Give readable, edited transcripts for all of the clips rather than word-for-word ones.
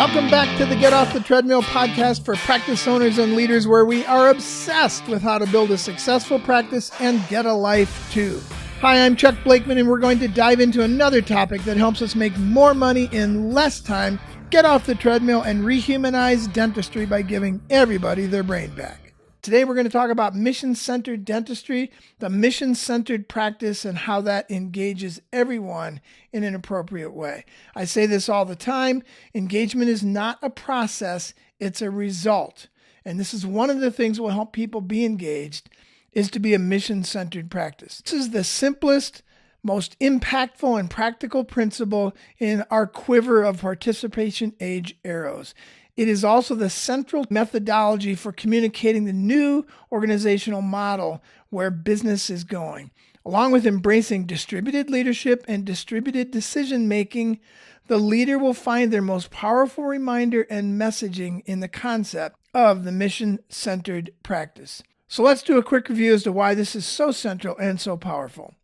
Welcome back to the Get Off the Treadmill podcast for practice owners and leaders, where we are obsessed with how to build a successful practice and get a life too. Hi, I'm Chuck Blakeman, and we're going to dive into another topic that helps us make more money in less time, get off the treadmill, and rehumanize dentistry by giving everybody their brain back. Today, we're going to talk about mission-centered dentistry, the mission-centered practice, and how that engages everyone in an appropriate way. I say this all the time. Engagement is not a process, it's a result. And this is one of the things that will help people be engaged, is to be a mission-centered practice. This is the simplest, most impactful and practical principle in our quiver of participation age arrows. It is also the central methodology for communicating the new organizational model where business is going. Along with embracing distributed leadership and distributed decision-making, the leader will find their most powerful reminder and messaging in the concept of the mission-centered practice. So let's do a quick review as to why this is so central and so powerful.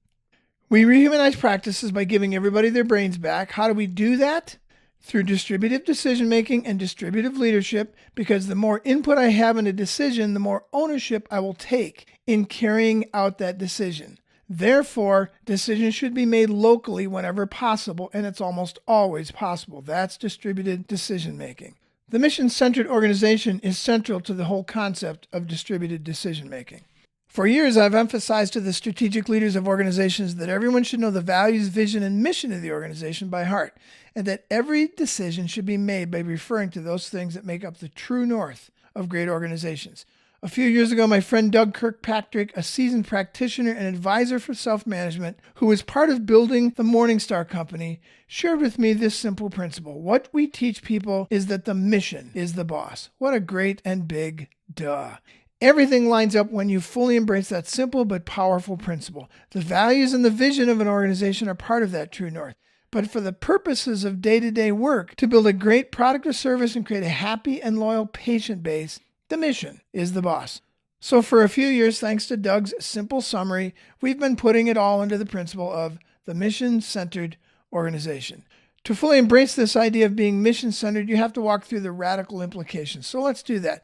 We rehumanize practices by giving everybody their brains back. How do we do that? Through distributive decision-making and distributive leadership, because the more input I have in a decision, the more ownership I will take in carrying out that decision. Therefore, decisions should be made locally whenever possible, and it's almost always possible. That's distributed decision-making. The mission-centered organization is central to the whole concept of distributed decision-making. For years, I've emphasized to the strategic leaders of organizations that everyone should know the values, vision, and mission of the organization by heart, and that every decision should be made by referring to those things that make up the true north of great organizations. A few years ago, my friend Doug Kirkpatrick, a seasoned practitioner and advisor for self-management, who was part of building the Morningstar Company, shared with me this simple principle. What we teach people is that the mission is the boss. What a great and big duh. Everything lines up when you fully embrace that simple but powerful principle. The values and the vision of an organization are part of that true north. But for the purposes of day-to-day work, to build a great product or service and create a happy and loyal patient base, the mission is the boss. So for a few years, thanks to Doug's simple summary, we've been putting it all into the principle of the mission-centered organization. To fully embrace this idea of being mission-centered, you have to walk through the radical implications. So let's do that.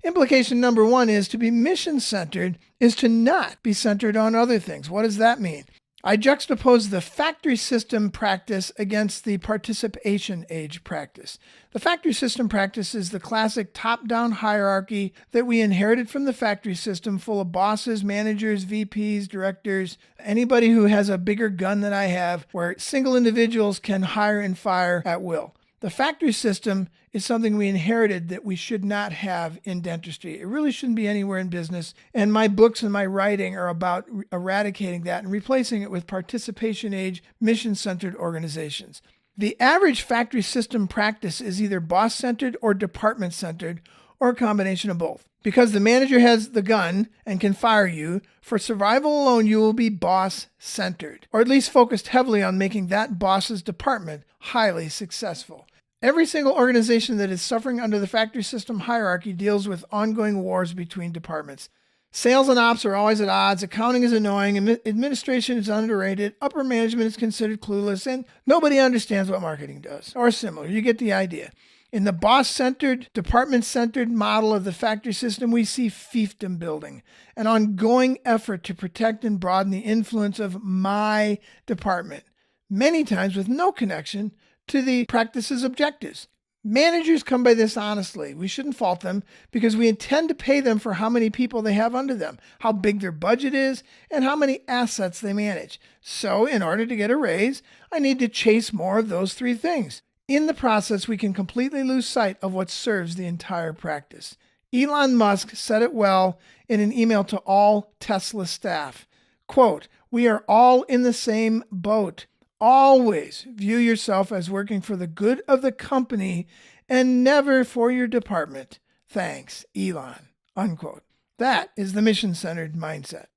Implication number one is to be mission-centered is to not be centered on other things. What does that mean? I juxtapose the factory system practice against the participation age practice. The factory system practice is the classic top-down hierarchy that we inherited from the factory system, full of bosses, managers, VPs, directors, anybody who has a bigger gun than I have, where single individuals can hire and fire at will. The factory system is something we inherited that we should not have in dentistry. It really shouldn't be anywhere in business. And my books and my writing are about eradicating that and replacing it with participation age, mission-centered organizations. The average factory system practice is either boss-centered or department-centered, or a combination of both. Because the manager has the gun and can fire you, for survival alone, you will be boss-centered, or at least focused heavily on making that boss's department highly successful. Every single organization that is suffering under the factory system hierarchy deals with ongoing wars between departments. Sales and ops are always at odds, accounting is annoying, administration is underrated, upper management is considered clueless, and nobody understands what marketing does, or similar. You get the idea. In the boss-centered, department-centered model of the factory system, we see fiefdom building, an ongoing effort to protect and broaden the influence of my department, many times with no connection to the practice's objectives. Managers come by this honestly. We shouldn't fault them because we intend to pay them for how many people they have under them, how big their budget is, and how many assets they manage. So in order to get a raise, I need to chase more of those three things. In the process, we can completely lose sight of what serves the entire practice. Elon Musk said it well in an email to all Tesla staff. Quote, "We are all in the same boat. Always view yourself as working for the good of the company and never for your department. Thanks, Elon." Unquote. That is the mission-centered mindset.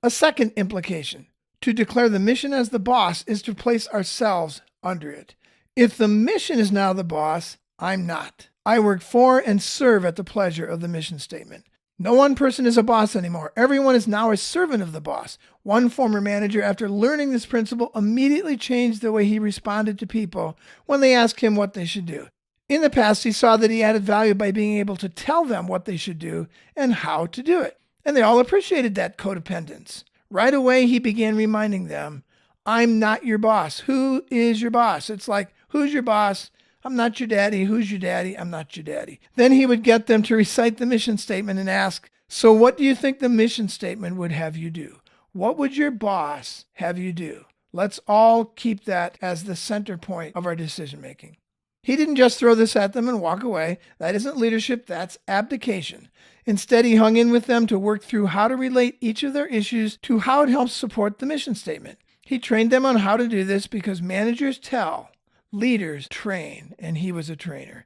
A second implication, to declare the mission as the boss is to place ourselves under it. If the mission is now the boss, I'm not. I work for and serve at the pleasure of the mission statement. No one person is a boss anymore. Everyone is now a servant of the boss. One former manager, after learning this principle, immediately changed the way he responded to people when they asked him what they should do. In the past, he saw that he added value by being able to tell them what they should do and how to do it. And they all appreciated that codependence. Right away, he began reminding them, I'm not your boss. Who is your boss? It's like, who's your boss? I'm not your daddy. Who's your daddy? I'm not your daddy. Then he would get them to recite the mission statement and ask, so what do you think the mission statement would have you do? What would your boss have you do? Let's all keep that as the center point of our decision making. He didn't just throw this at them and walk away. That isn't leadership, that's abdication. Instead, he hung in with them to work through how to relate each of their issues to how it helps support the mission statement. He trained them on how to do this because managers tell, leaders train, and he was a trainer.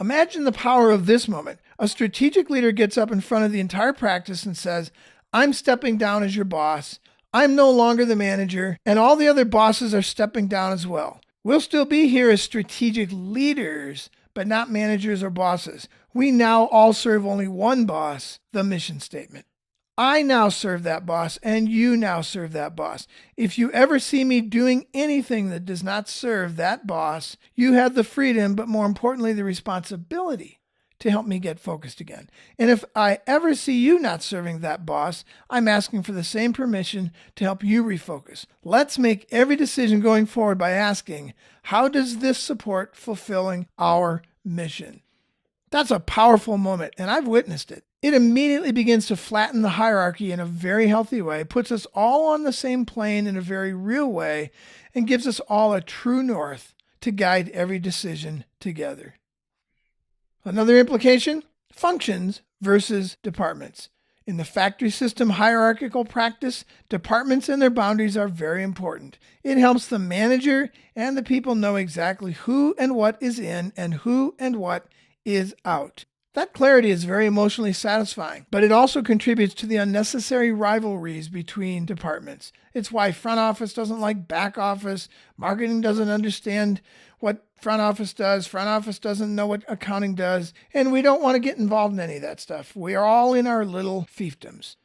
Imagine the power of this moment. A strategic leader gets up in front of the entire practice and says, I'm stepping down as your boss. I'm no longer the manager, and all the other bosses are stepping down as well. We'll still be here as strategic leaders, but not managers or bosses. We now all serve only one boss, the mission statement. I now serve that boss, and you now serve that boss. If you ever see me doing anything that does not serve that boss, you have the freedom, but more importantly, the responsibility to help me get focused again. And if I ever see you not serving that boss, I'm asking for the same permission to help you refocus. Let's make every decision going forward by asking, how does this support fulfilling our mission? That's a powerful moment, and I've witnessed it. It immediately begins to flatten the hierarchy in a very healthy way, puts us all on the same plane in a very real way, and gives us all a true north to guide every decision together. Another implication, functions versus departments. In the factory system hierarchical practice, departments and their boundaries are very important. It helps the manager and the people know exactly who and what is in and who and what is out. That clarity is very emotionally satisfying, but it also contributes to the unnecessary rivalries between departments. It's why front office doesn't like back office, marketing doesn't understand what front office doesn't know what accounting does, and we don't want to get involved in any of that stuff. We are all in our little fiefdoms.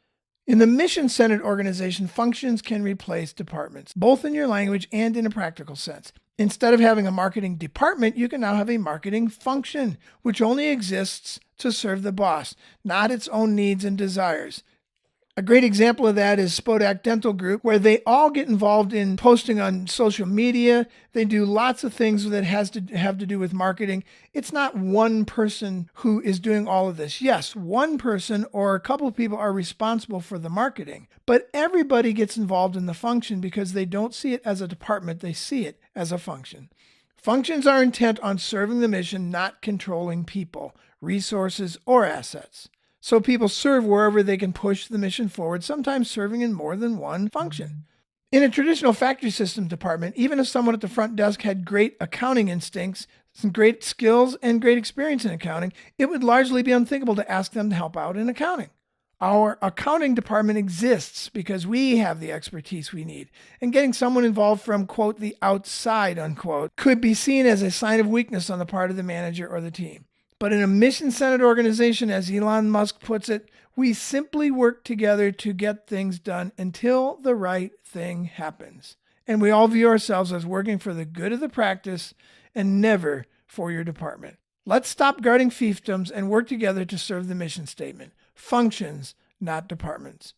In the mission-centered organization, functions can replace departments, both in your language and in a practical sense. Instead of having a marketing department, you can now have a marketing function, which only exists to serve the boss, not its own needs and desires. A great example of that is Spodak Dental Group, where they all get involved in posting on social media. They do lots of things that have to do with marketing. It's not one person who is doing all of this. Yes, one person or a couple of people are responsible for the marketing, but everybody gets involved in the function because they don't see it as a department. They see it as a function. Functions are intent on serving the mission, not controlling people, resources, or assets. So people serve wherever they can push the mission forward, sometimes serving in more than one function. In a traditional factory system department, even if someone at the front desk had great accounting instincts, some great skills, and great experience in accounting, it would largely be unthinkable to ask them to help out in accounting. Our accounting department exists because we have the expertise we need, and getting someone involved from, quote, the outside, unquote, could be seen as a sign of weakness on the part of the manager or the team. But in a mission-centered organization, as Elon Musk puts it, we simply work together to get things done until the right thing happens. And we all view ourselves as working for the good of the practice and never for your department. Let's stop guarding fiefdoms and work together to serve the mission statement. Functions, not departments.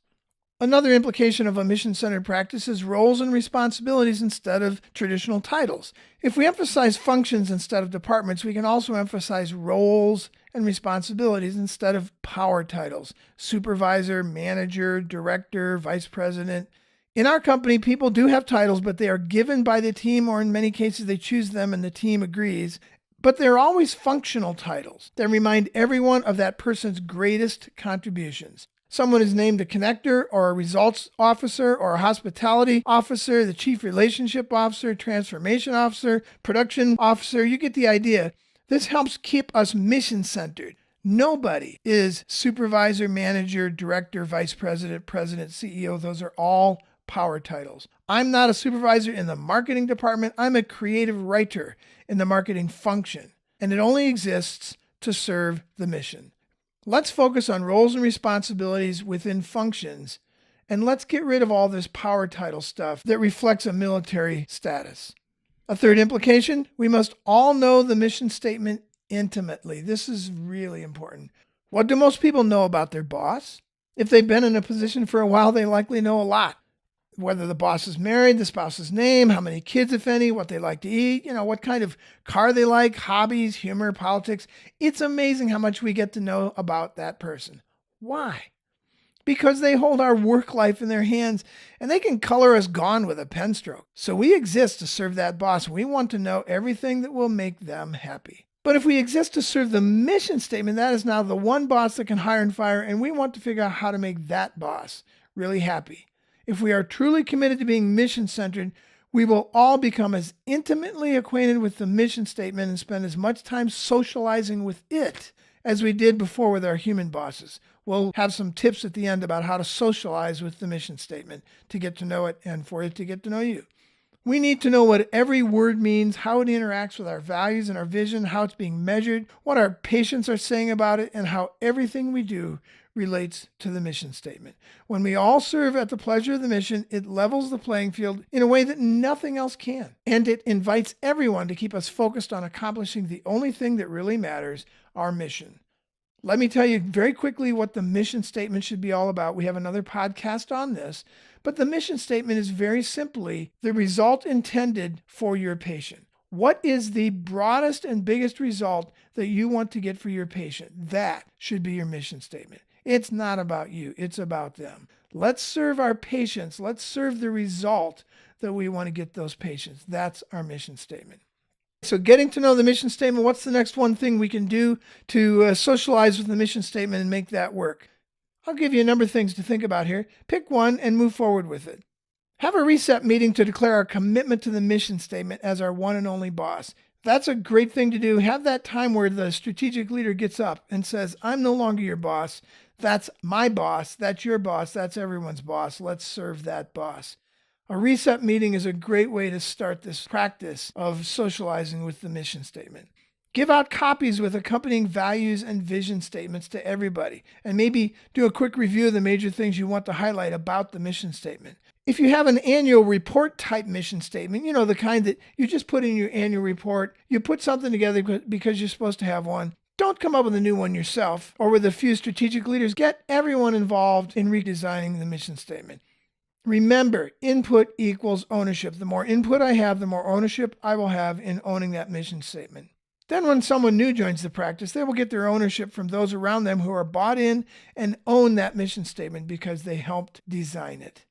Another implication of a mission-centered practice is roles and responsibilities instead of traditional titles. If we emphasize functions instead of departments, we can also emphasize roles and responsibilities instead of power titles. Supervisor, manager, director, vice president. In our company, people do have titles, but they are given by the team, or in many cases they choose them and the team agrees. But they're always functional titles that remind everyone of that person's greatest contributions. Someone is named a connector or a results officer or a hospitality officer, the chief relationship officer, transformation officer, production officer. You get the idea. This helps keep us mission-centered. Nobody is supervisor, manager, director, vice president, president, CEO. Those are all power titles. I'm not a supervisor in the marketing department. I'm a creative writer in the marketing function, and it only exists to serve the mission. Let's focus on roles and responsibilities within functions, and let's get rid of all this power title stuff that reflects a military status. A third implication, we must all know the mission statement intimately. This is really important. What do most people know about their boss? If they've been in a position for a while, they likely know a lot. Whether the boss is married, the spouse's name, how many kids, if any, what they like to eat, what kind of car they like, hobbies, humor, politics. It's amazing how much we get to know about that person. Why? Because they hold our work life in their hands and they can color us gone with a pen stroke. So we exist to serve that boss. We want to know everything that will make them happy. But if we exist to serve the mission statement, that is now the one boss that can hire and fire, and we want to figure out how to make that boss really happy. If we are truly committed to being mission-centered, we will all become as intimately acquainted with the mission statement and spend as much time socializing with it as we did before with our human bosses. We'll have some tips at the end about how to socialize with the mission statement to get to know it and for it to get to know you. We need to know what every word means, how it interacts with our values and our vision, how it's being measured, what our patients are saying about it, and how everything we do relates to the mission statement. When we all serve at the pleasure of the mission, it levels the playing field in a way that nothing else can. And it invites everyone to keep us focused on accomplishing the only thing that really matters, our mission. Let me tell you very quickly what the mission statement should be all about. We have another podcast on this, but the mission statement is very simply the result intended for your patient. What is the broadest and biggest result that you want to get for your patient? That should be your mission statement. It's not about you. It's about them. Let's serve our patients. Let's serve the result that we want to get those patients. That's our mission statement. So getting to know the mission statement, what's the next one thing we can do to socialize with the mission statement and make that work? I'll give you a number of things to think about here. Pick one and move forward with it. Have a reset meeting to declare our commitment to the mission statement as our one and only boss. That's a great thing to do. Have that time where the strategic leader gets up and says, I'm no longer your boss. That's my boss. That's your boss. That's everyone's boss. Let's serve that boss. A reset meeting is a great way to start this practice of socializing with the mission statement. Give out copies with accompanying values and vision statements to everybody, and maybe do a quick review of the major things you want to highlight about the mission statement. If you have an annual report type mission statement, the kind that you just put in your annual report, you put something together because you're supposed to have one. Don't come up with a new one yourself or with a few strategic leaders. Get everyone involved in redesigning the mission statement. Remember, input equals ownership. The more input I have, the more ownership I will have in owning that mission statement. Then when someone new joins the practice, they will get their ownership from those around them who are bought in and own that mission statement because they helped design it.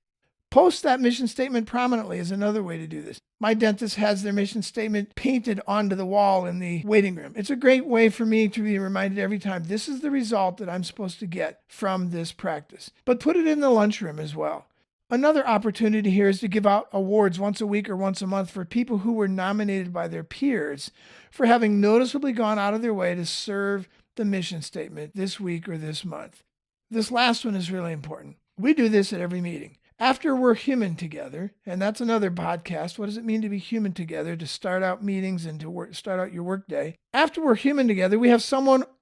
Post that mission statement prominently is another way to do this. My dentist has their mission statement painted onto the wall in the waiting room. It's a great way for me to be reminded every time, this is the result that I'm supposed to get from this practice. But put it in the lunchroom as well. Another opportunity here is to give out awards once a week or once a month for people who were nominated by their peers for having noticeably gone out of their way to serve the mission statement this week or this month. This last one is really important. We do this at every meeting. After we're human together, and that's another podcast, what does it mean to be human together, to start out meetings and to start out your workday? After we're human together, we have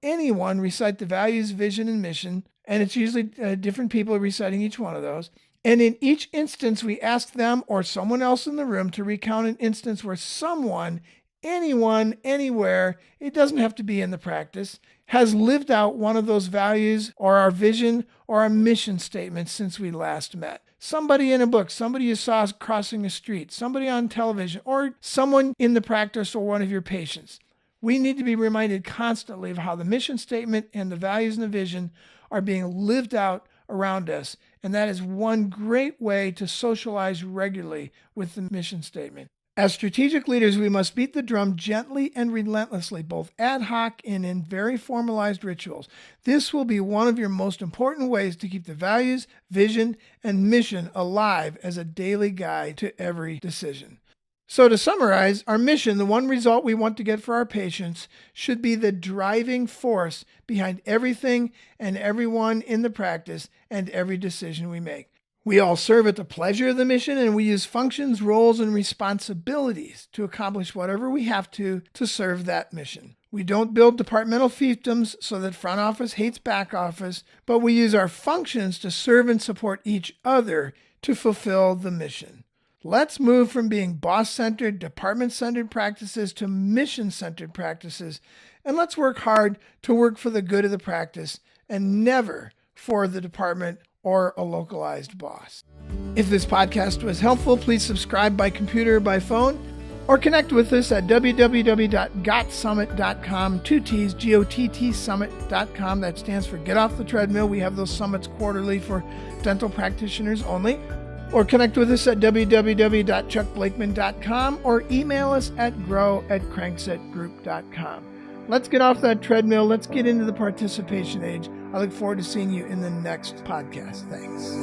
anyone recite the values, vision, and mission, and it's usually different people reciting each one of those. And in each instance, we ask them or someone else in the room to recount an instance where someone, anyone, anywhere, it doesn't have to be in the practice, has lived out one of those values or our vision or our mission statement since we last met. Somebody in a book, somebody you saw crossing a street, somebody on television, or someone in the practice or one of your patients. We need to be reminded constantly of how the mission statement and the values and the vision are being lived out around us. And that is one great way to socialize regularly with the mission statement. As strategic leaders, we must beat the drum gently and relentlessly, both ad hoc and in very formalized rituals. This will be one of your most important ways to keep the values, vision, and mission alive as a daily guide to every decision. So to summarize, our mission, the one result we want to get for our patients, should be the driving force behind everything and everyone in the practice and every decision we make. We all serve at the pleasure of the mission, and we use functions, roles, and responsibilities to accomplish whatever we have to serve that mission. We don't build departmental fiefdoms so that front office hates back office, but we use our functions to serve and support each other to fulfill the mission. Let's move from being boss-centered, department-centered practices to mission-centered practices, and let's work hard to work for the good of the practice and never for the department or a localized boss. If this podcast was helpful, please subscribe by computer or by phone, or connect with us at www.gottsummit.com, 2 T's, G-O-T-T summit.com. That stands for Get Off the Treadmill. We have those summits quarterly for dental practitioners only. Or connect with us at www.chuckblakeman.com or email us at grow@cranksetgroup.com. Let's get off that treadmill. Let's get into the participation age. I look forward to seeing you in the next podcast. Thanks.